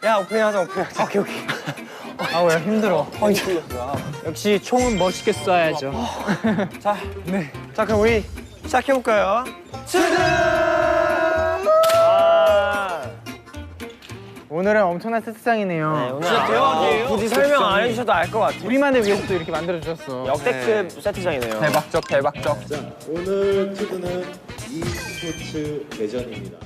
야, 오케이. 아, 왜 힘들어. 역시 총은 멋있게 쏴야죠. 자, 네. 자, 그럼 우리 시작해볼까요? 오늘은 엄청난 세트장이네요. 네, 오늘 진짜 대박이에요. 굳이 설명 안 해주셔도 알 것 같아요. 우리만을 위해서 또 이렇게 만들어주셨어. 역대급 세트장이네요. 대박적. 자, 오늘 투드는 e스포츠 대전입니다.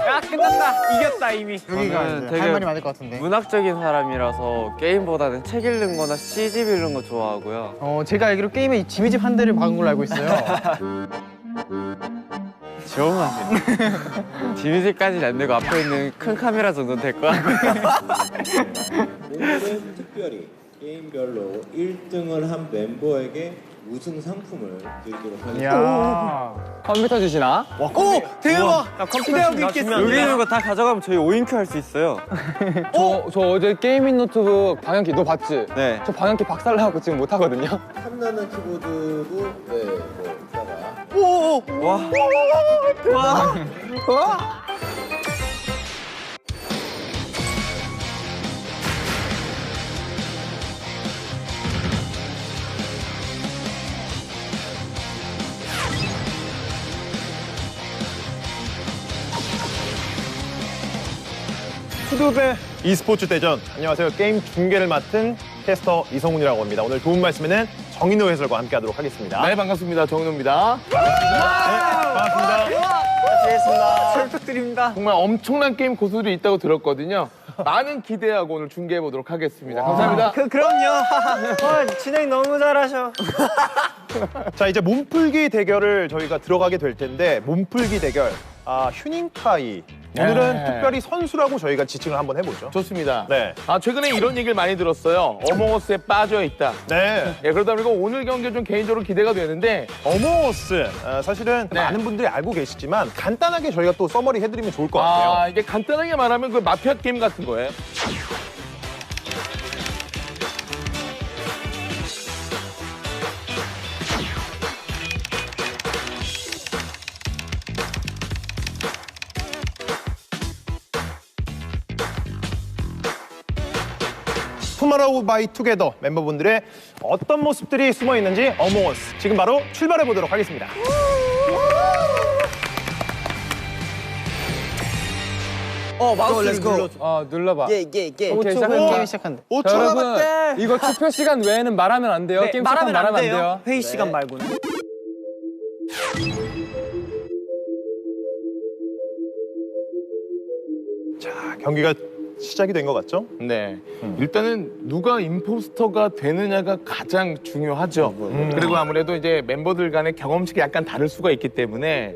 야, 끝났다. 이겼다, 이미. 여기가 저는 이제 되게 할 말이 많을 것 같은데. 문학적인 사람이라서 게임보다는 책 읽는 거나 CG 읽는 거 좋아하고요. 제가 알기로 게임에 지미집 한 대를 박은 걸로 알고 있어요. 지원하세요. 지미지까지는 안 되고 앞에 있는 큰 카메라 정도는 될 것 같고요. 오늘은 특별히 게임별로 1등을 한 멤버에게 우승 상품을 드리도록 하겠습니다. 이야. 컴퓨터 주시나? 오! 대박! 야, 컴퓨터 있겠습니다. 여기 있는 거 다 가져가면 저희 5인큐 할 수 있어요. 저 어제 게이밍 노트북 방향키 너 봤지? 네. 저 방향키 박살나갖고 지금 못 하거든요. 탐나는 키보드도 뭐 이따가 오! 와! 투드배 e스포츠 대전. 안녕하세요. 게임 중계를 맡은 캐스터 이성훈이라고 합니다. 오늘 도움 말씀에는 정인호 해설과 함께하도록 하겠습니다. 네, 반갑습니다. 정인호입니다. 반갑습니다. 잘 부탁드립니다. 정말 엄청난 게임 고수들이 있다고 들었거든요. 많은 기대하고 오늘 중계해보도록 하겠습니다. 감사합니다. 그럼요. 진행 너무 잘하셔. 자, 이제 몸풀기 대결을 저희가 들어가게 될 텐데, 몸풀기 대결. 휴닝카이. 오늘은 네. 특별히 선수라고 저희가 지칭을 한번 해보죠. 좋습니다. 네. 최근에 이런 얘기를 많이 들었어요. 어몽어스에 빠져있다. 네. 예, 그러다 보니까 오늘 경기 좀 개인적으로 기대가 되는데 어몽어스. 사실은 네. 많은 분들이 알고 계시지만 간단하게 저희가 또 서머리 해드리면 좋을 것 같아요. 이게 간단하게 말하면 그 마피아 게임 같은 거예요. 투마로우 바이 투게더 멤버분들의 어떤 모습들이 숨어 있는지 어몽어스 지금 바로 출발해 보도록 하겠습니다. 마우스를 눌러. 눌러봐. 예. 오케이, 게임 시작합니다. 시작한다. 5초 자, 여러분, 남았대. 이거 투표 시간 외에는 말하면 안 돼요. 게임 시간 말하면 안 돼요. 회의 시간 말고는. 자, 경기가 시작이 된 것 같죠? 네. 일단은 누가 임포스터가 되느냐가 가장 중요하죠. 그리고 아무래도 이제 멤버들 간의 경험치가 약간 다를 수가 있기 때문에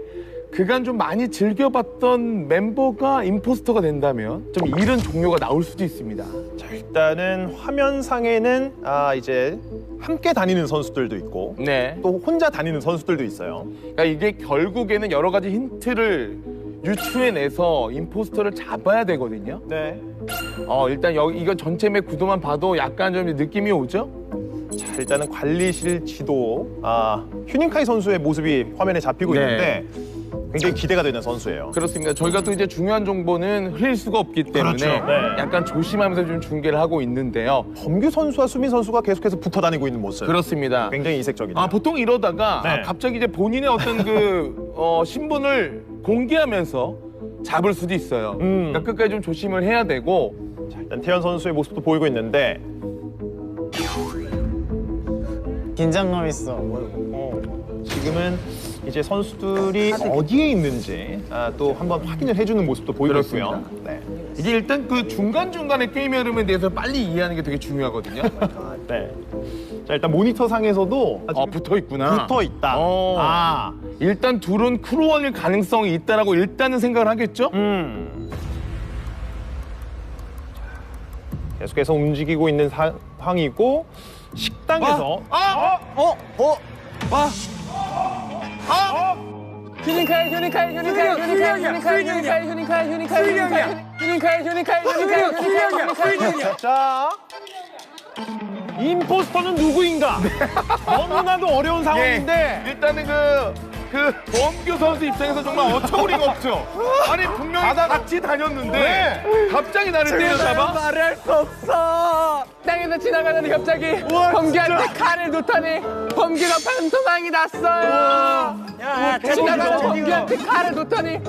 그간 좀 많이 즐겨봤던 멤버가 임포스터가 된다면 좀 이른 종료가 나올 수도 있습니다. 자, 일단은 화면상에는 이제 함께 다니는 선수들도 있고 네. 또 혼자 다니는 선수들도 있어요. 그러니까 이게 결국에는 여러 가지 힌트를 유추해내서 임포스터를 잡아야 되거든요. 네. 일단 이거 전체 맵 구도만 봐도 약간 좀 느낌이 오죠? 자, 일단은 관리실 지도. 휴닝카이 선수의 모습이 화면에 잡히고 네. 있는데 굉장히 기대가 되는 선수예요. 그렇습니다. 저희가 또 이제 중요한 정보는 흘릴 수가 없기 때문에 그렇죠. 네. 약간 조심하면서 좀 중계를 하고 있는데요. 범규 선수와 수민 선수가 계속해서 붙어 다니고 있는 모습. 그렇습니다. 굉장히 이색적이네요. 보통 이러다가 네. 갑자기 이제 본인의 어떤 신분을 공개하면서 잡을 수도 있어요. 그러니까 끝까지 좀 조심을 해야 되고. 자, 일단 태연 선수의 모습도 보이고 있는데 긴장감 있어. 지금은 이제 선수들이 어디에 있는지 또 한번 확인을 해주는 모습도 보이고 있고요. 네. 이게 일단 그 중간중간에 게임의 흐름에 대해서 빨리 이해하는 게 되게 중요하거든요. 네. 자, 일단 모니터 상에서도 붙어 있구나. 붙어 있다. 일단 둘은 크루원일 가능성이 있다라고 일단은 생각을 하겠죠? 계속해서 움직이고 있는 상황이고 식당에서 자, 임포스터는 누구인가? 너무나도 어려운 상황인데 일단은 그 범규 선수 입장에서 정말 어처구니가 없죠. 아니 분명히 같이 다녔는데 갑자기 나를 때려잡아? 말을 할 수 없어. 땅에서 지나가더니 갑자기 범규한테 칼을 놓다니 범규가 반토막이 났어요. 지나가는 범규한테 칼을 놓다니.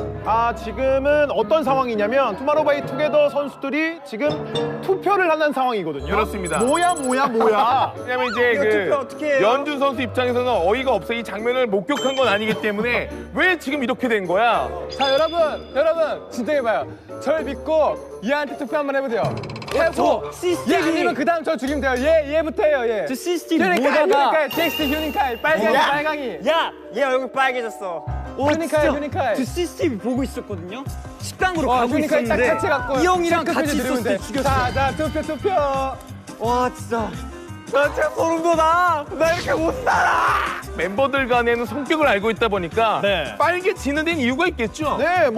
지금은 어떤 상황이냐면 투마로우바이투게더 선수들이 지금 투표를 하는 상황이거든요. 그렇습니다. 뭐야. 왜냐면 이제 투표 어떻게 해요? 연준 선수 입장에서는 어이가 없어. 이 장면을 목격한 건 아니기 때문에 왜 지금 이렇게 된 거야? 자 여러분 진정해봐요. 저를 믿고 얘한테 투표 한번 해보세요. 해보. 얘 아니면 그 다음 저 죽이면 돼요. 얘부터 해요. 얘. 저 CCTV 휴닝카이 보다가 텍스트 휴닝카이 빨강이. 야, 얘 얼굴 빨개졌어. 휴닝카이. 저 CCTV 보고 있었거든요. 식당으로 가고 휴닝카이 딱 있었는데 자체 갖고 이 형이랑 같이 누르면 있었을 때 돼. 죽였어. 자 투표. 와 진짜. 나 진짜 소름 돋아. 나 이렇게 못 살아. 멤버들 간에는 성격을 알고 있다 보니까 네. 빨개지는 데는 이유가 있겠죠? 네,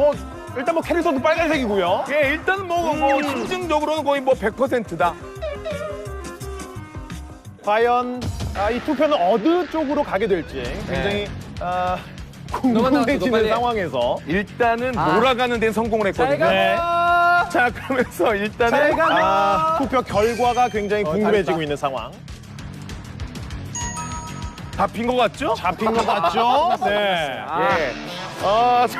일단 캐릭터도 빨간색이고요. 예, 일단은 뭐 심증적으로는 거의 100%다. 과연 이 투표는 어느 쪽으로 가게 될지 굉장히 궁금해지는 상황에서 일단은 몰아가는 데는 성공을 했거든요. 네. 자, 그러면서 일단은 투표 결과가 굉장히 궁금해지고 있는 상황. 잡힌 것 같죠? 잡힌 것 같죠? 네. 예. 역시.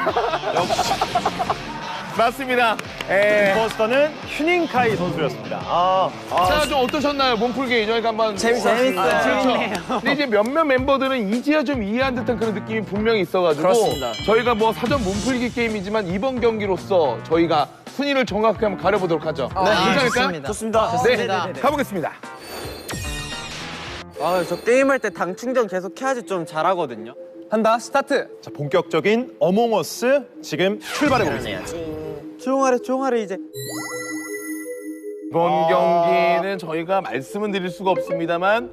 맞습니다. 예. 임포스터는 휴닝카이 선수였습니다. 자, 좀 어떠셨나요? 몸풀기 저희가 한번 재밌어요. 그렇죠. 근데 이제 몇몇 멤버들은 이제야 좀 이해한 듯한 그런 느낌이 분명히 있어가지고 그렇습니다. 저희가 뭐 사전 몸풀기 게임이지만 이번 경기로서 저희가 순위를 정확하게 한번 가려보도록 하죠. 괜찮을까요? 좋습니다. 네, 가보겠습니다. 저 게임할 때 당 충전 계속 해야지 좀 잘하거든요. 한다 스타트. 자, 본격적인 어몽어스 지금 출발해 보겠습니다. 조용하래 이제. 이번 경기는 저희가 말씀은 드릴 수가 없습니다만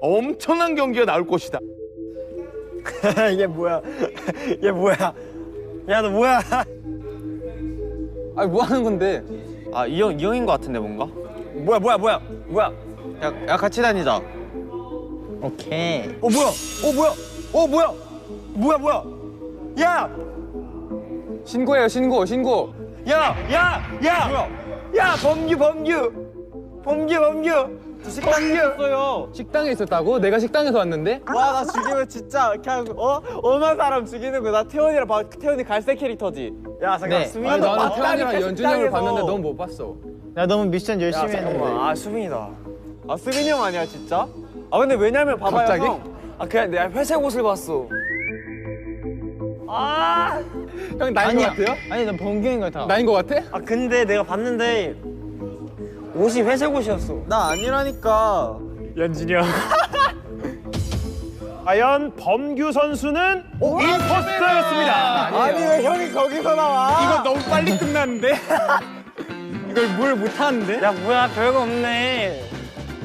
엄청난 경기가 나올 것이다. 이게 뭐야? 얘 뭐야? 야 너 뭐야? 아니 뭐 하는 건데? 이 형인 것 같은데 뭔가? 뭐야? 야 같이 다니자. 오케이. 뭐야? 야! 신고해요 신고. 야! 야! 범규! 저 식당에 있었어요. 식당에 있었다고? 내가 식당에서 왔는데? 와 나 죽이면 진짜 그냥 엄한 사람 죽이는 거. 나 태원이랑 태원이 갈색 캐릭터지. 야 잠깐 네. 수민이 아니, 너 나는 맞다니까, 태연이랑 연준이 형을 식당에서. 봤는데 넌 못 봤어. 야 너무 미션 열심히 했는데. 수민이다. 수민이 형 아니야 진짜? 근데 왜냐면 봐봐요 갑자기? 형. 그냥 내가 회색 옷을 봤어. 형 나인 거 같아요? 아니 난 범규인 것 같아. 나인 거 같아? 근데 내가 봤는데 옷이 회색 옷이었어. 나 아니라니까. 연진이 형. 과연 범규 선수는 임포스터였습니다. 아니 왜 형이 거기서 나와? 이거 너무 빨리 끝났는데? 이걸 뭘 못하는데? 야 뭐야 별거 없네.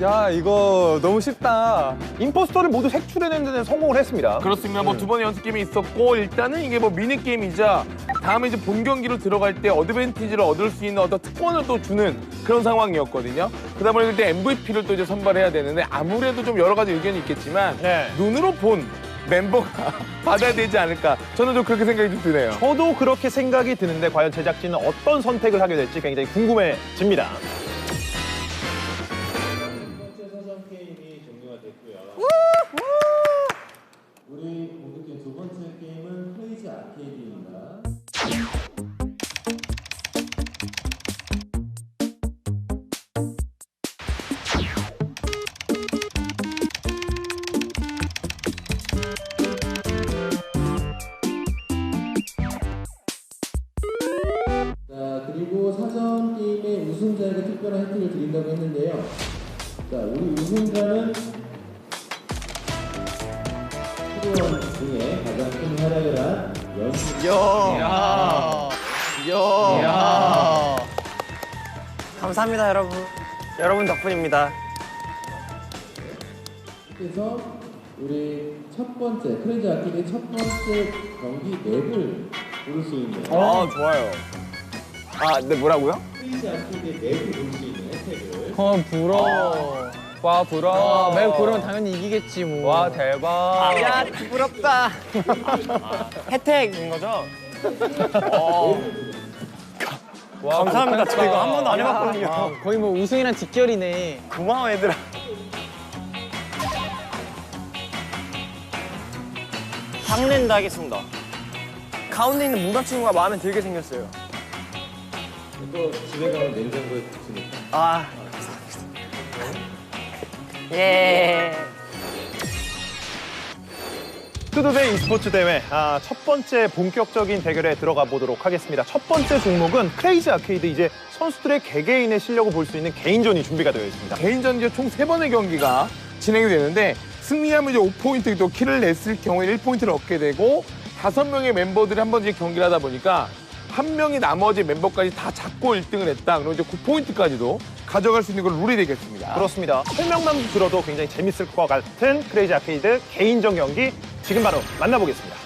야 이거 너무 쉽다. 임포스터를 모두 색출해내는 데는 성공을 했습니다. 그렇습니다. 두 번의 연습 게임이 있었고 일단은 이게 미니 게임이자 다음에 이제 본 경기로 들어갈 때 어드밴티지를 얻을 수 있는 어떤 특권을 또 주는 그런 상황이었거든요. 그러다 보니 그때 MVP를 또 이제 선발해야 되는데 아무래도 좀 여러 가지 의견이 있겠지만 네. 눈으로 본 멤버가 받아야 되지 않을까. 저는 좀 그렇게 생각이 좀 드네요. 저도 그렇게 생각이 드는데 과연 제작진은 어떤 선택을 하게 될지 굉장히 궁금해집니다. 우리 본격적인 두 번째 게임은 크레이지 아케이드입니다. 그리고 사전 게임의 우승자에게 특별한 혜택을 드린다고 했는데요. 자, 우리 우승자는 프로원 중에 가장 큰 활약을 한 연수. 감사합니다, 여러분. 여러분 덕분입니다. 그래서 우리 첫 번째 크레이지 아키드의 첫 번째 경기 맵을 고를 수 있는 좋아요. 아, 네, 뭐라고요? 크레이지 아키드의 맵을 고를 수 있는 혜택을 부러워. 와, 부러워. 맵 고르면 당연히 이기겠지 뭐. 와, 대박. 야, 부럽다. 혜택인 거죠? 와, 감사합니다. 저 이거 한 번도 안 야, 해봤거든요. 거의 뭐 우승이랑 직결이네. 고마워, 얘들아. 상랜드 하겠습니다. 가운데 있는 무당 친구가 마음에 들게 생겼어요. 또 집에 가면 냉장고에 붙으니까 아, 감사합니다. 예. 투두데이 e스포츠 대회 첫 번째 본격적인 대결에 들어가 보도록 하겠습니다. 첫 번째 종목은 크레이지 아케이드. 이제 선수들의 개개인의 실력을 볼 수 있는 개인전이 준비가 되어 있습니다. 개인전 이제 총 3번의 경기가 진행이 되는데 승리하면 이제 5포인트, 또 킬을 냈을 경우에 1포인트를 얻게 되고 5명의 멤버들이 한 번 이제 경기를 하다 보니까 한 명이 나머지 멤버까지 다 잡고 1등을 했다. 그리고 이제 9포인트까지도 가져갈 수 있는 걸 룰이 되겠습니다. 그렇습니다. 설명만 들어도 굉장히 재밌을 것 같은 크레이지 아케이드 개인전 경기 지금 바로 만나보겠습니다.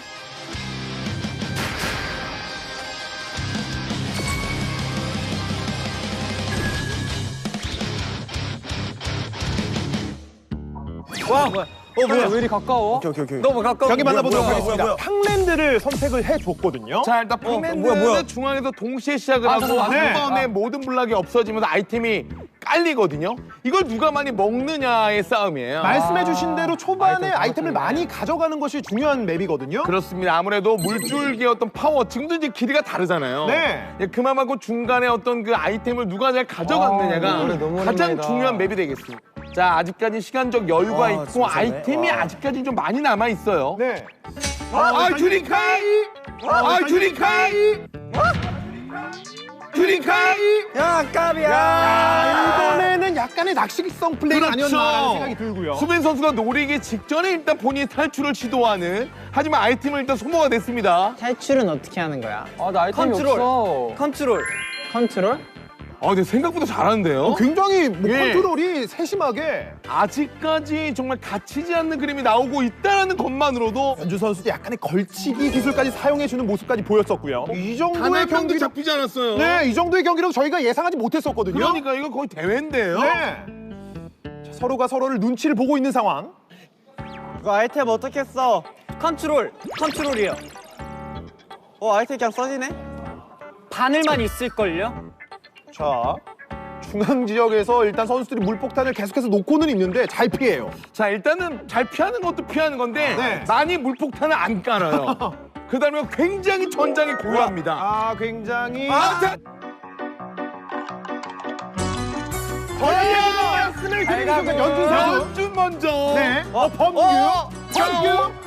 와, 뭐야? 뭐야 왜 이리 가까워? 오케이. 너무 가까워. 경기 만나보도록 뭐야, 하겠습니다. 뭐야. 팡랜드를 선택을 해줬거든요. 자, 일단 팡랜드는 뭐야. 중앙에서 동시에 시작을 하고 잠깐만. 한 번에 모든 블락이 없어지면서 아이템이 깔리거든요. 이걸 누가 많이 먹느냐의 싸움이에요. 말씀해주신 대로 초반에 아이템을 많이 가져가는 것이 중요한 맵이거든요. 그렇습니다. 아무래도 물줄기의 어떤 파워, 지금도 이제 길이가 다르잖아요. 네. 예, 그만하고 중간에 어떤 그 아이템을 누가 잘 가져갔느냐가 너무 가장 오랜만이다. 중요한 맵이 되겠습니다. 자, 아직까지 시간적 여유가 있고 진짜네. 아이템이 아직까지 좀 많이 남아 있어요. 네. 유리카이! 유리카이! 유리카이! 야, 까비야. 이번에는 약간의 낚시성 플레이가 아니었나라는 생각이 들고요. 수빈 선수가 노리기 직전에 일단 본인이 탈출을 시도하는, 하지만 아이템은 일단 소모가 됐습니다. 탈출은 어떻게 하는 거야? 아, 나 아이템이 컨트롤. 없어. 컨트롤. 컨트롤? 근데 생각보다 잘하는데요? 굉장히 뭐 예. 컨트롤이 세심하게 아직까지 정말 갇히지 않는 그림이 나오고 있다는 것만으로도 연주 선수도 약간의 걸치기 기술까지 사용해주는 모습까지 보였었고요. 이 단 정도의 한 명도 경기로 잡히지 않았어요. 네, 이 정도의 경기로 저희가 예상하지 못했었거든요. 그러니까 이거 거의 대회인데요. 네. 자, 서로가 서로를 눈치를 보고 있는 상황. 이거 아이템 어떻게 써? 컨트롤이요. 아이템 그냥 써지네? 바늘만 있을걸요? 자, 중앙 지역에서 일단 선수들이 물폭탄을 계속해서 놓고는 있는데 잘 피해요. 자, 일단은 잘 피하는 것도 피하는 건데 네. 많이 물폭탄을 안 깔아요. 그다음에 굉장히 전장이 고요합니다. 굉장히 자, 말씀을 드리는 순간 연준 선수. 연준 먼저. 네. 범규.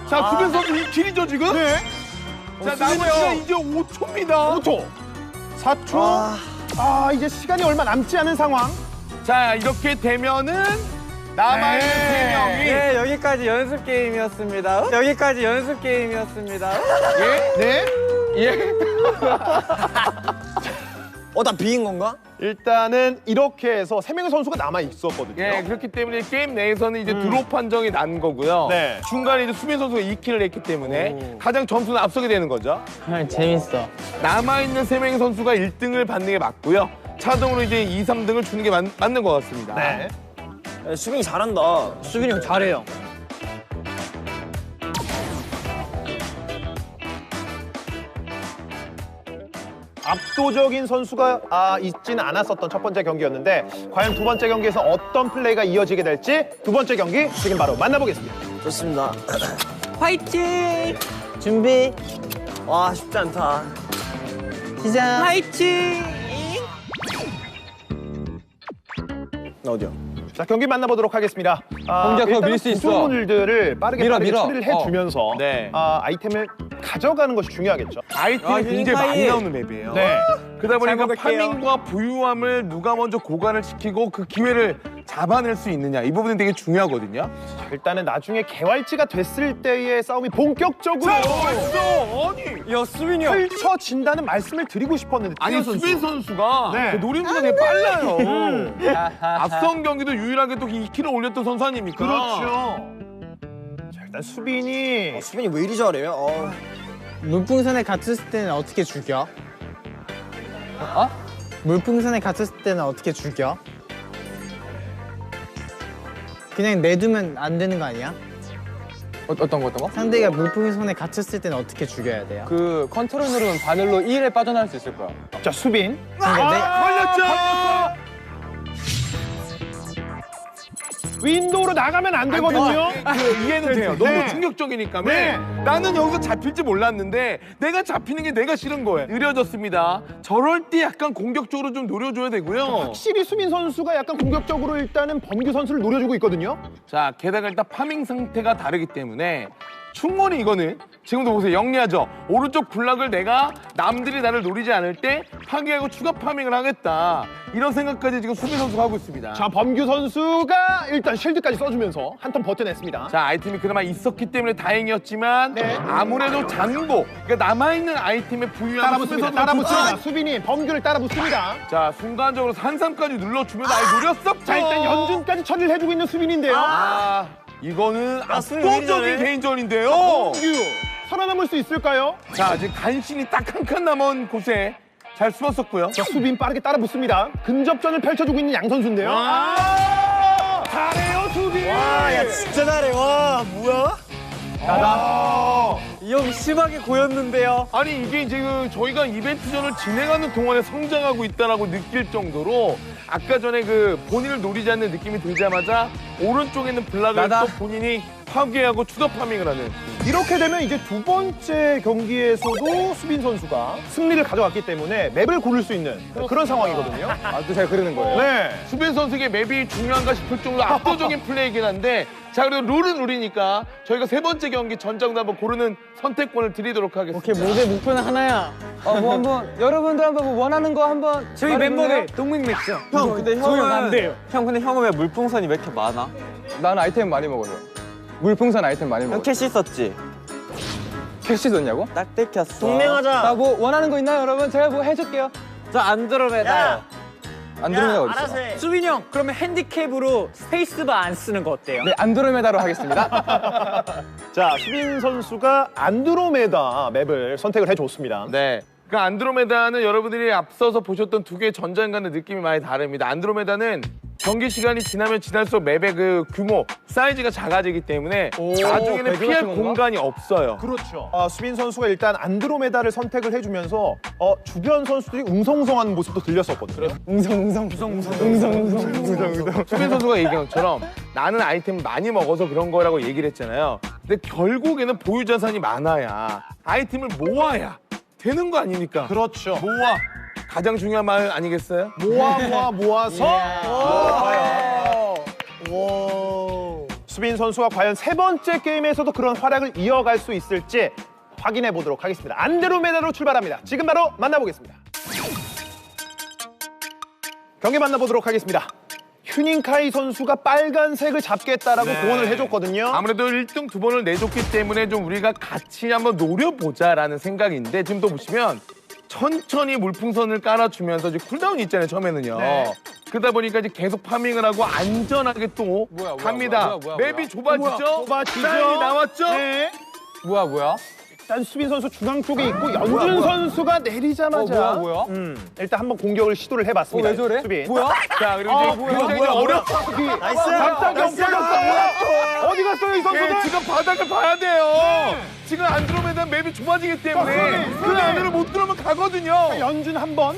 자, 수빈 선수 이 길이죠 지금? 네. 자, 남은 시간 이제 5초입니다. 5초. 4초. 이제 시간이 얼마 남지 않은 상황. 자, 이렇게 되면은 남아있는 세 명이 네, 여기까지 연습 게임이었습니다. 네. 예? 나 비인 건가? 일단은 이렇게 해서 3명의 선수가 남아 있었거든요. 예, 그렇기 때문에 게임 내에서는 이제 드롭 판정이 난 거고요. 네. 중간에 이제 수빈 선수가 2킬을 했기 때문에 가장 점수는 앞서게 되는 거죠. 재밌어. 남아있는 3명의 선수가 1등을 받는 게 맞고요. 차등으로 이제 2, 3등을 주는 게 맞는 것 같습니다. 네. 수빈이 잘한다. 수빈이 형 잘해요. 압도적인 선수가 있지는 않았었던 첫 번째 경기였는데 과연 두 번째 경기에서 어떤 플레이가 이어지게 될지 두 번째 경기 지금 바로 만나보겠습니다. 좋습니다. 화이팅! 준비 와, 쉽지 않다. 시작. 화이팅! 어디요? 자, 경기 만나보도록 하겠습니다. 범규야, 그거 밀 수 있어. 구조물들을 빠르게 밀어. 처리를 해주면서 네. 아이템을 가져가는 것이 중요하겠죠. 아이템이 굉장히 많이 나오는 맵이에요. 네. 그러다 보니까 잘 먹을게요. 파밍과 부유함을 누가 먼저 고관을 시키고 그 기회를 잡아낼 수 있느냐 이 부분이 되게 중요하거든요. 일단은 나중에 개활지가 됐을 때의 싸움이 본격적으로 벌써 아니 야 수빈이 형. 펼쳐진다는 말씀을 드리고 싶었는데 아니 선수. 수빈 선수가 네. 그 노림수가 되게 빨라요. 앞선 경기도 유일하게 또 2kg 올렸던 선수 아닙니까? 그렇죠. 자, 일단 수빈이 수빈이 왜 이리 잘해요? 물풍선에 갇혔을 때는 어떻게 죽여? 물풍선에 갇혔을 때는 어떻게 죽여? 그냥 내두면 안 되는 거 아니야? 어떤 거? 상대가 물풍선에 갇혔을 때는 어떻게 죽여야 돼요? 그 컨트롤 누르면 바늘로 1에 빠져나갈 수 있을 거야. 자 수빈 걸렸죠. 윈도우로 나가면 안 되거든요. 이해는 돼요. 네. 너무 충격적이니까. 네. 나는 여기서 잡힐지 몰랐는데 내가 잡히는 게 내가 싫은 거예요. 느려졌습니다. 저럴 때 약간 공격적으로 좀 노려줘야 되고요. 확실히 수빈 선수가 약간 공격적으로 일단은 범규 선수를 노려주고 있거든요. 자, 게다가 일단 파밍 상태가 다르기 때문에 충분히 이거는 지금도 보세요. 영리하죠? 오른쪽 블락을 내가 남들이 나를 노리지 않을 때 파괴하고 추가 파밍을 하겠다. 이런 생각까지 지금 수빈 선수가 하고 있습니다. 자 범규 선수가 일단 쉴드까지 써주면서 한 턴 버텨냈습니다. 자, 아이템이 그나마 있었기 때문에 다행이었지만 네. 아무래도 잔고, 그러니까 남아있는 아이템의 부유함 따라붙습니다. 수빈이 범규를 따라붙습니다. 자, 순간적으로 산삼까지 눌러주면 아예 노렸었죠. 자 일단 연준까지 처리를 해주고 있는 수빈인데요. 아, 이거는 수빈 왜 압도적인 이러네? 개인전인데요. 범규 살아남을 수 있을까요? 자, 지금 간신히 딱 한 칸 남은 곳에 잘 숨었었고요. 자 수빈 빠르게 따라붙습니다. 근접전을 펼쳐주고 있는 양 선수인데요. 잘해요 수빈. 야 진짜 잘해. 와 뭐야? 이 형 심하게 고였는데요. 아니 이게 지금 저희가 이벤트전을 진행하는 동안에 성장하고 있다라고 느낄 정도로 아까 전에 그 본인을 노리지 않는 느낌이 들자마자 오른쪽에 있는 블락을 또 본인이 파괴하고 추가 파밍을 하는. 이렇게 되면 이제 두 번째 경기에서도 수빈 선수가 승리를 가져갔기 때문에 맵을 고를 수 있는 그런 상황이거든요. 또 제가 그러는 거예요. 네. 수빈 선수에게 맵이 중요한가 싶을 정도로 압도적인 플레이이긴 한데 자 그리고 룰은 룰이니까 저희가 세 번째 경기 전장도 한번 고르는 선택권을 드리도록 하겠습니다. 오케이 모두의 목표는 하나야. 뭐 한번 여러분들 한번 뭐 원하는 거 한번 저희 멤버들 동맹 맺죠. 형 근데 형은 안 돼요. 형 근데 형은 왜 물풍선이 왜 이렇게 많아? 나는 아이템 많이 먹어서. 물풍선 아이템 많이 먹어. 형 캐시 썼지? 캐시 썼냐고? 딱 떼켰어. 동맹하자. 나 뭐 원하는 거 있나요, 여러분? 제가 뭐 해줄게요. 저 안드로메다. 안드로메다 어딨어? 수빈이 형 그러면 핸디캡으로 스페이스바 안 쓰는 거 어때요? 네, 안드로메다로 하겠습니다. 자 수빈 선수가 안드로메다 맵을 선택을 해줬습니다. 네. 그 안드로메다는 여러분들이 앞서서 보셨던 두 개의 전장과는 느낌이 많이 다릅니다. 안드로메다는 경기 시간이 지나면 지날수록 맵의 그 규모, 사이즈가 작아지기 때문에 나중에는 배그 피할 같은 건가? 공간이 없어요. 그렇죠. 수빈 선수가 일단 안드로메다를 선택을 해주면서 주변 선수들이 웅성웅성하는 모습도 들렸었거든요. 수빈 선수가 얘기한 것처럼 나는 아이템을 많이 먹어서 그런 거라고 얘기를 했잖아요. 근데 결국에는 보유 자산이 많아야 아이템을 모아야 되는 거 아닙니까? 그렇죠. 모아. 가장 중요한 말 아니겠어요? 모아서 수빈 선수가 과연 세 번째 게임에서도 그런 활약을 이어갈 수 있을지 확인해 보도록 하겠습니다. 안드로메다로 출발합니다. 지금 바로 만나보겠습니다. 경기 만나보도록 하겠습니다. 휴닝카이 선수가 빨간색을 잡겠다라고 공언을 해줬거든요. 아무래도 1등 두 번을 내줬기 때문에 좀 우리가 같이 한번 노려보자라는 생각인데 지금 또 보시면 천천히 물풍선을 깔아주면서 이제 쿨다운이 있잖아요, 처음에는요. 네. 그러다 보니까 이제 계속 파밍을 하고 안전하게 또 뭐야, 갑니다. 뭐야. 맵이 좁아지죠? 좁아지죠? 사인이 나왔죠? 네. 뭐야? 일단 수빈 선수 중앙 쪽에 있고 연준 선수가 내리자마자 뭐야? 일단 한번 공격을 시도를 해봤습니다. 왜 저래? 수빈. 뭐야? 자, 그리고 이제 굉장히 어렵죠? 나이스. 갑자기 엎어졌어. 어디 갔어요 이 선수들? 네, 지금 바닥을 봐야 돼요. 지금 안드로메다 맵이 좁아지기 때문에 그 안으로 못 들어오면 가거든요. 연준 한 번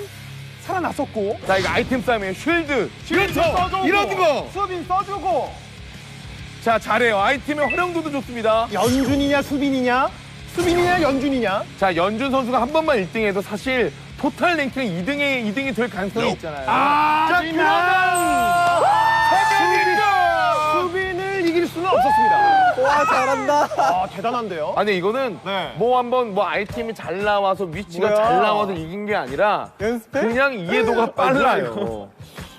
살아났었고. 자, 이거 아이템 싸움이에요. 쉴드. 써주고. 이런 거. 수빈 써주고. 자, 잘해요. 아이템의 활용도도 좋습니다. 연준이냐 수빈이냐? 수빈이냐 연준이냐? 자, 연준 선수가 한 번만 1등해도 사실 토탈 랭킹 2등이 될 가능성이 있잖아요. 자, 그러면 수빈을 이길 수는 없었습니다. 와 잘한다. 아, 대단한데요? 아니 이거는 네. 뭐 한번 뭐 아이템이 잘 나와서 위치가 뭐야? 잘 나와서 이긴 게 아니라 연습해? 그냥 이해도가 빨라요.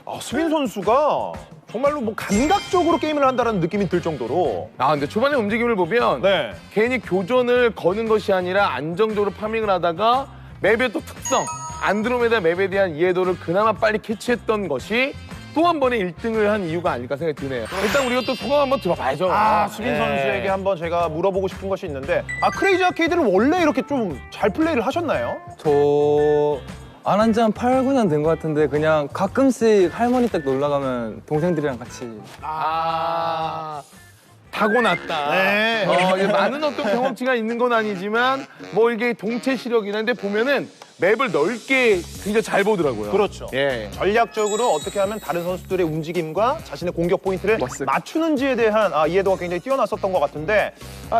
아, 수빈 선수가 정말로 뭐 감각적으로 게임을 한다는 느낌이 들 정도로. 아 근데 초반에 움직임을 보면 네. 괜히 교전을 거는 것이 아니라 안정적으로 파밍을 하다가 맵의 또 특성, 안드로메다 맵에 대한 이해도를 그나마 빨리 캐치했던 것이 또 한 번에 1등을 한 이유가 아닐까 생각이 드네요. 일단 우리가 또 소감 한번 들어봐야죠. 아, 수빈 네. 선수에게 한번 제가 물어보고 싶은 것이 있는데, 아, 크레이지 아케이드는 원래 이렇게 좀 잘 플레이를 하셨나요? 저 안 한 지 한 8, 9년 된 것 같은데 그냥 가끔씩 할머니 댁 놀러 가면 동생들이랑 같이 타고났다. 네. 이제 많은 어떤 경험치가 있는 건 아니지만 뭐 이게 동체 시력이나 근데 보면은 맵을 넓게 굉장히 잘 보더라고요. 그렇죠. 예. 전략적으로 어떻게 하면 다른 선수들의 움직임과 자신의 공격 포인트를 맞습니다. 맞추는지에 대한 이해도가 굉장히 뛰어났었던 것 같은데,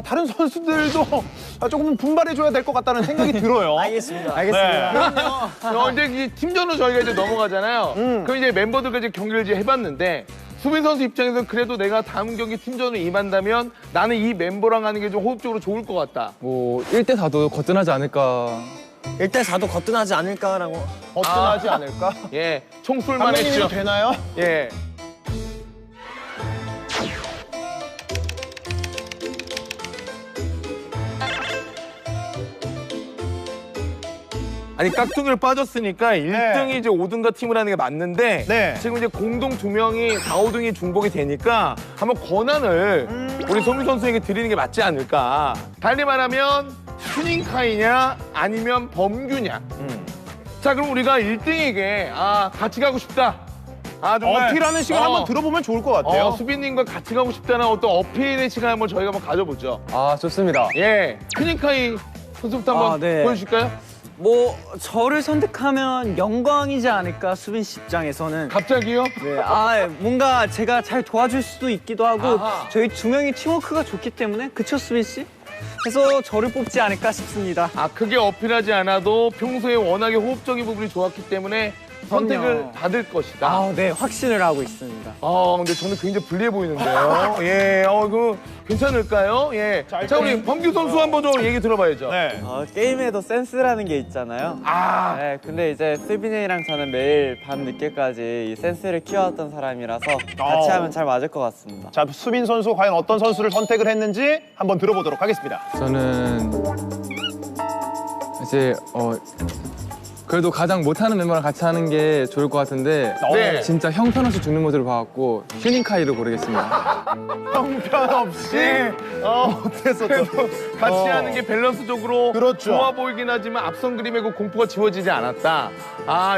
다른 선수들도 조금 분발해줘야 될 것 같다는 생각이 들어요. 알겠습니다. 알겠습니다. 이제 이 팀전으로 저희가 이제 넘어가잖아요. 그럼 이제 멤버들과 이제 경기를 이제 해봤는데 수빈 선수 입장에서는 그래도 내가 다음 경기 팀전으로 임한다면 나는 이 멤버랑 하는 게 좀 호흡적으로 좋을 것 같다. 뭐 1대 4도 거뜬하지 않을까. 1대 4도 거뜬하지 않을까라고. 어떠하지 않을까? 예, 총쏠만 했죠. 감독님도 되나요? 예. 아니 깍두기를 빠졌으니까 1등이 이제 5등과 팀을 하는 게 맞는데 네. 지금 이제 공동 2명이 4, 5등이 중복이 되니까 한번 권한을 우리 소민 선수에게 드리는 게 맞지 않을까. 달리 말하면 슈닝카이냐 아니면 범규냐. 자 그럼 우리가 1등에게 같이 가고 싶다. 정말 어필하는 시간 한번 들어보면 좋을 것 같아요. 수빈님과 같이 가고 싶다는 어떤 어필의 시간 한번 저희가 한번 가져보죠. 아 좋습니다. 예, 슈닝카이 선수부터 한번 네. 보여주실까요? 뭐 저를 선택하면 영광이지 않을까 수빈 씨 입장에서는. 갑자기요? 네, 뭔가 제가 잘 도와줄 수도 있기도 하고 아하. 저희 두 명이 팀워크가 좋기 때문에 그쵸 수빈 씨? 그래서 저를 뽑지 않을까 싶습니다. 크게 어필하지 않아도 평소에 워낙에 호흡적인 부분이 좋았기 때문에 선택을 그럼요. 받을 것이다. 네, 확신을 하고 있습니다. 근데 저는 굉장히 불리해 보이는데요. 예, 그 괜찮을까요? 예. 자, 우리 범규 선수 한번 좀 얘기 들어봐야죠. 네. 게임에도 센스라는 게 있잖아요. 네, 근데 이제 수빈이랑 저는 매일 밤 늦게까지 이 센스를 키워왔던 사람이라서 같이 하면 잘 맞을 것 같습니다. 자, 수빈 선수 과연 어떤 선수를 선택을 했는지 한번 들어보도록 하겠습니다. 저는 이제 그래도 가장 못하는 멤버랑 같이 하는 게 좋을 것 같은데 네. 진짜 형편없이 죽는 모습을 봐갖고 휴닝카이를 고르겠습니다. 형편없이 어땠어? 같이 하는 게 밸런스적으로 그렇죠. 좋아 보이긴 하지만 앞선 그림에 그 공포가 지워지지 않았다.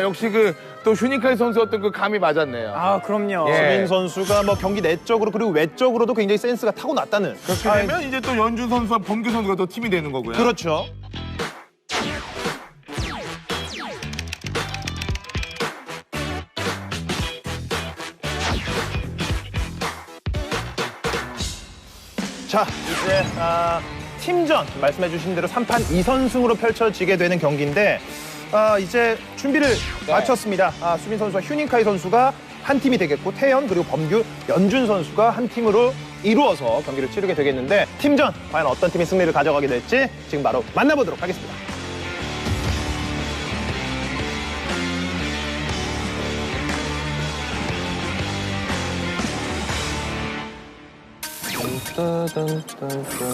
역시 또 슈닝카이 선수 어떤 그 감이 맞았네요. 그럼요. 예. 수빈 선수가 뭐 경기 내적으로 그리고 외적으로도 굉장히 센스가 타고났다는. 그렇게 되면 이제 또 연준 선수와 범규 선수가 또 팀이 되는 거고요. 그렇죠. 자, 이제 팀전 말씀해 주신 대로 3판 2선승으로 펼쳐지게 되는 경기인데 이제 준비를 마쳤습니다. 수빈 선수와 휴닝카이 선수가 한 팀이 되겠고 태연 그리고 범규, 연준 선수가 한 팀으로 이루어서 경기를 치르게 되겠는데 팀전 과연 어떤 팀이 승리를 가져가게 될지 지금 바로 만나보도록 하겠습니다.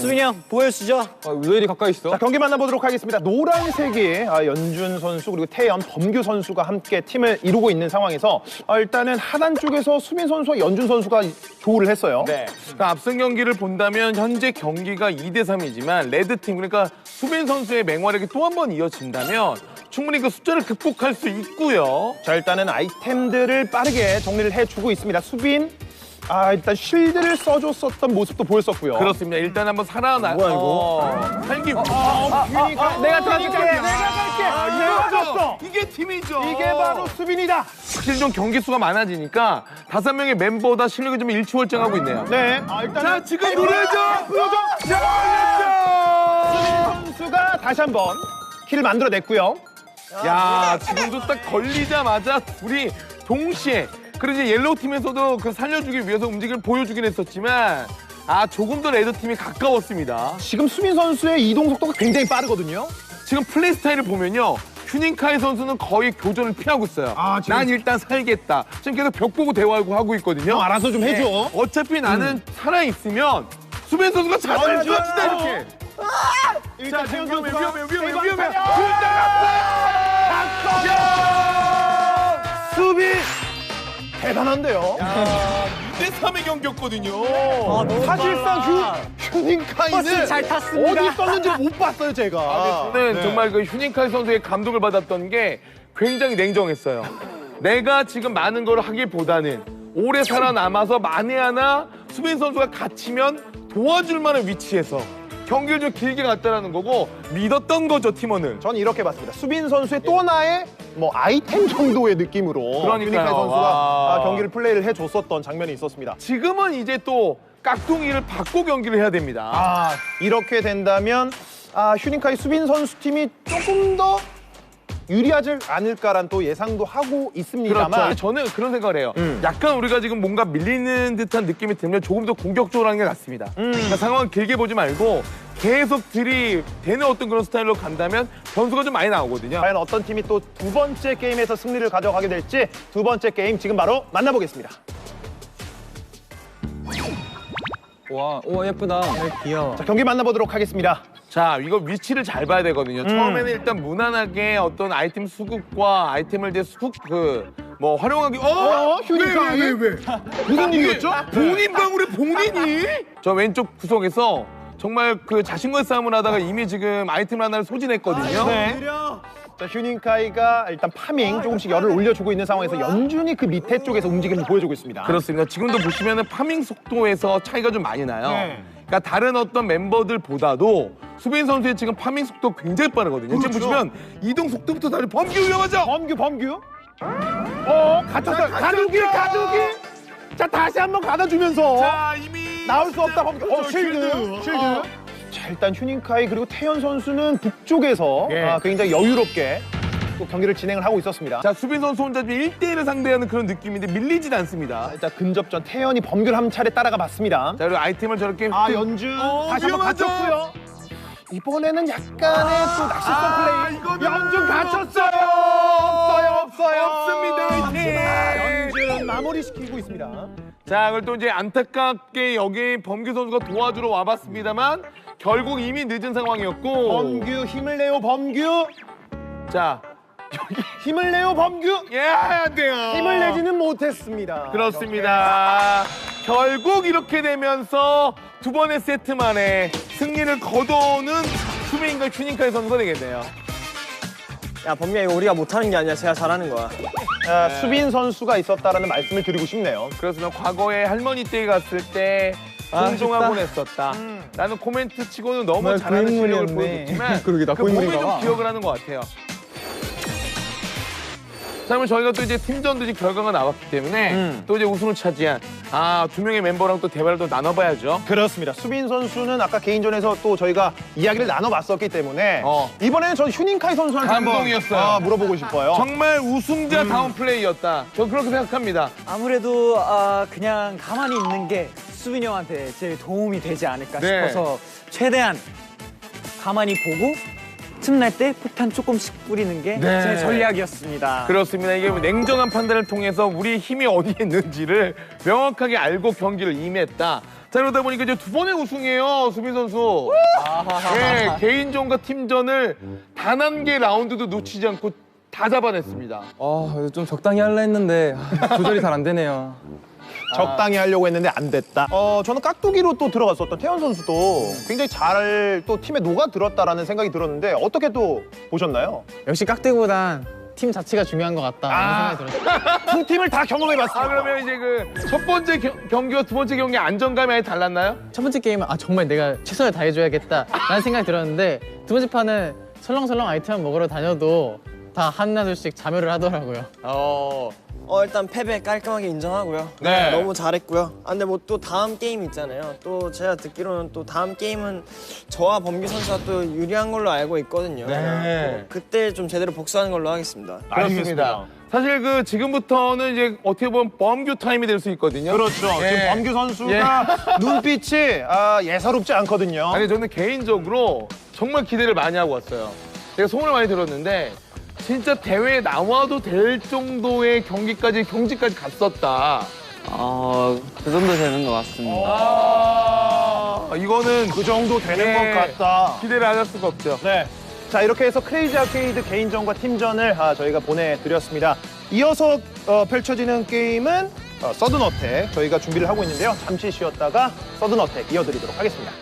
수빈이 형 보여주죠. 왜 이리 가까이 있어? 자, 경기 만나보도록 하겠습니다. 노란색이 연준 선수 그리고 태연, 범규 선수가 함께 팀을 이루고 있는 상황에서 일단은 하단 쪽에서 수빈 선수와 연준 선수가 조우를 했어요. 네. 그러니까 앞선 경기를 본다면 현재 경기가 2대 3이지만 레드팀 그러니까 수빈 선수의 맹활약이 또 한 번 이어진다면 충분히 그 숫자를 극복할 수 있고요. 자, 일단은 아이템들을 빠르게 정리를 해주고 있습니다. 수빈 일단 쉴드를 써줬었던 모습도 보였었고요. 그렇습니다. 일단 한번 살아나. 뭐야, 이거? 살기. 내가 도와줄게. 내가 줬어. 이게 팀이죠. 이게 바로 수빈이다. 확실히 좀 경기 수가 많아지니까 5명의 멤버다 실력이 좀 일치월장하고 있네요. 네. 일단 자, 지금 노래죠. 보여줘. 수빈 선수가 다시 한번 킬을 만들어냈고요. 야, 지금도 딱 걸리자마자 둘이 동시에 그리고 이제 옐로우 팀에서도 그 살려주기 위해서 움직임을 보여주긴 했었지만 조금 더 레드팀이 가까웠습니다. 지금 수빈 선수의 이동 속도가 굉장히 빠르거든요. 지금 플레이 스타일을 보면요. 휴닝카이 선수는 거의 교전을 피하고 있어요. 지금- 난 일단 살겠다. 지금 계속 벽 보고 대화하고 있거든요. 알아서 좀 해줘. 어차피 나는 살아있으면 수빈 선수가 잡아야 진다 이렇게. 일단 자, 태현 위험해, 선수가 위험해. 세이브 야! 수비 대단한데요. 2대3의 경기였거든요. 사실상 휴닝카이는 버스 잘 탔습니다. 어디 있었는지 못 봤어요, 제가. 저는 정말 그 휴닝카이 선수의 감동을 받았던 게 굉장히 냉정했어요. 내가 지금 많은 걸 하기보다는 오래 살아남아서 만에 하나 수빈 선수가 갇히면 도와줄 만한 위치에서 경기를 좀 길게 갔다라는 거고 믿었던 거죠, 팀원을. 저는 이렇게 봤습니다. 수빈 선수의 또 하나의 뭐 아이템 정도의 느낌으로 그러니까요. 휴닝카이 선수가 와. 경기를 플레이를 해줬었던 장면이 있었습니다. 지금은 이제 또 깍둥이를 받고 경기를 해야 됩니다. 이렇게 된다면 휴닝카이 수빈 선수 팀이 조금 더 유리하지 않을까란 또 예상도 하고 있습니다만 그렇죠. 저는 그런 생각을 해요. 약간 우리가 지금 뭔가 밀리는 듯한 느낌이 들면 조금 더 공격적으로 하는 게 낫습니다. 그러니까 상황을 길게 보지 말고 계속 들이대는 어떤 그런 스타일로 간다면 변수가 좀 많이 나오거든요. 과연 어떤 팀이 또 두 번째 게임에서 승리를 가져가게 될지 두 번째 게임 지금 바로 만나보겠습니다. 와, 우와 예쁘다. 자, 경기 만나보도록 하겠습니다. 자, 이거 위치를 잘 봐야 되거든요. 처음에는 일단 무난하게 어떤 아이템 수급과 아이템을 이제 활용하기. 휴닝카이. 왜? 무슨 일이었죠? 본인 방울에 본인이? 저 왼쪽 구석에서 정말 그 자신과의 싸움을 하다가 이미 지금 아이템 하나를 소진했거든요. 네. 자, 휴닝카이가 일단 파밍 조금씩 열을 올려주고 있는 상황에서 연준이 그 밑에 쪽에서 움직임을 보여주고 있습니다. 그렇습니다. 지금도 보시면은 파밍 속도에서 차이가 좀 많이 나요. 그러니까 다른 어떤 멤버들보다도 수빈 선수의 지금 파밍 속도 굉장히 빠르거든요. 지금 보시면 이동 속도부터 다른 범규 위험하죠? 범규. 갇혔어요. 가두기. 자, 다시 한번 가둬주면서 자, 이미 나올 수 없다 범규. 쉴드. 자, 일단 휴닝카이 그리고 태연 선수는 북쪽에서 굉장히 여유롭게 또 경기를 진행을 하고 있었습니다. 자, 수빈 선수 혼자 1대1을 상대하는 그런 느낌인데 밀리진 않습니다. 일단 근접전 태연이 범규를 한 차례 따라가 봤습니다. 자, 그리고 아이템을 저렇게 연준 다시 한번 위험하죠? 갇혔고요. 이번에는 약간의 또 낚시성 플레이. 이거는 연준 갇혔어요. 없어요. 없습니다. 연준 마무리시키고 있습니다. 자, 그걸 또 이제 안타깝게 여기 범규 선수가 도와주러 와봤습니다만 결국 이미 늦은 상황이었고. 범규 힘을 내요 범규. 자, 힘을 내요 범규. 안 돼요. 힘을 내지는 못했습니다. 그렇습니다. 결국 이렇게 되면서 두 번의 세트 만에 승리를 거둬오는 수빈과 휴닝카이 선수가 되겠네요. 야 범미야 이거 우리가 못하는 게 아니야. 제가 잘하는 거야. 수빈 선수가 있었다라는 말씀을 드리고 싶네요. 그렇습니다. 과거에 할머니 댁에 갔을 때 존중하곤 했었다. 라는 코멘트 치고는 너무 정말 잘하는 실력을 고인물이었네. 보여줬지만 그러게, 나 그 몸이 고인물인가 좀 봐. 기억을 하는 것 같아요. 자, 그러면 저희가 또 이제 팀전도 이제 결과가 나왔기 때문에 또 이제 우승을 차지한 두 명의 멤버랑 또 대화를 또 나눠봐야죠. 그렇습니다. 수빈 선수는 아까 개인전에서 또 저희가 이야기를 나눠봤었기 때문에 이번에는 전 휴닝카이 선수한테 감동이었어요. 한번 물어보고 싶어요. 정말 우승자 다운 플레이였다. 저 그렇게 생각합니다. 아무래도 그냥 가만히 있는 게 수빈이 형한테 제일 도움이 되지 않을까 네. 싶어서 최대한 가만히 보고 틈날 때 폭탄 조금씩 뿌리는 게 네. 제 전략이었습니다. 그렇습니다. 이게 냉정한 판단을 통해서 우리의 힘이 어디에 있는지를 명확하게 알고 경기를 임했다. 자, 그러다 보니까 이제 두 번의 우승이에요, 수빈 선수. 네, 개인전과 팀전을 단 한 개 라운드도 놓치지 않고 다 잡아냈습니다. 좀 적당히 하려 했는데 조절이 잘 안 되네요. 적당히 하려고 했는데 안 됐다. 저는 깍두기로 또 들어갔었던 태연 선수도 굉장히 잘 또 팀에 녹아들었다라는 생각이 들었는데 어떻게 또 보셨나요? 역시 깍두기보단 팀 자체가 중요한 것 같다는 생각이 들었어요. 두 팀을 다 경험해봤습니다. 그러면 이제 그 첫 번째 경기와 두 번째 경기 안정감이 아예 달랐나요? 첫 번째 게임은 정말 내가 최선을 다해줘야겠다라는 생각이 들었는데 두 번째 판은 설렁설렁 아이템 먹으러 다녀도 다 하나둘씩 자멸을 하더라고요. 일단 패배 깔끔하게 인정하고요. 네. 너무 잘했고요. 근데 뭐 또 다음 게임 있잖아요. 또 제가 듣기로는 또 다음 게임은 저와 범규 선수가 또 유리한 걸로 알고 있거든요. 네. 그때 좀 제대로 복수하는 걸로 하겠습니다. 그렇습니다. 사실 그 지금부터는 이제 어떻게 보면 범규 타임이 될 수 있거든요. 그렇죠. 예. 지금 범규 선수가 눈빛이 예사롭지 않거든요. 아니 저는 개인적으로 정말 기대를 많이 하고 왔어요. 제가 소문을 많이 들었는데 진짜 대회에 나와도 될 정도의 경지까지 갔었다. 그 정도 되는 것 같습니다. 이거는 그 정도 되는 것 같다. 기대를 안 할 수가 없죠. 네. 자, 이렇게 해서 크레이지 아케이드 개인전과 팀전을 저희가 보내드렸습니다. 이어서 펼쳐지는 게임은 서든 어택 저희가 준비를 하고 있는데요. 잠시 쉬었다가 서든 어택 이어드리도록 하겠습니다.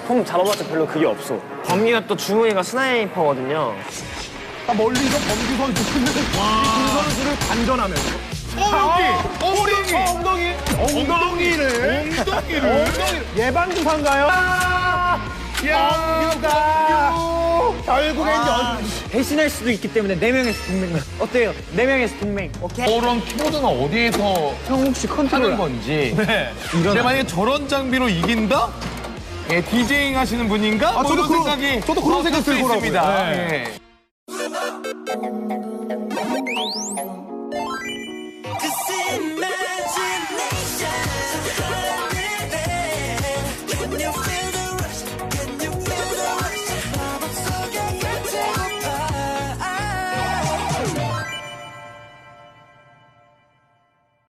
폼 잡아봤자 별로 그게 없어. 범규가 또 주문이가 스나이퍼거든요. 멀리서 범규 선수는 이 두 선수를 반전하면서 엉덩이를 예방주사인가요? 범규가 결국엔 대신할 수도 있기 때문에 4명에서 동맹. 어때요? 4명에서 동맹. 오케이. 저런 키보드는 어디에서 형 혹시 컨트롤 하는 건지. 근데 만약에 저런 장비로 이긴다? 예, 디제잉 하시는 분인가? 뭐 이런 생각이 저도 그런 생각 들 수 들더라고요. 있습니다. 네. 예. Cause in my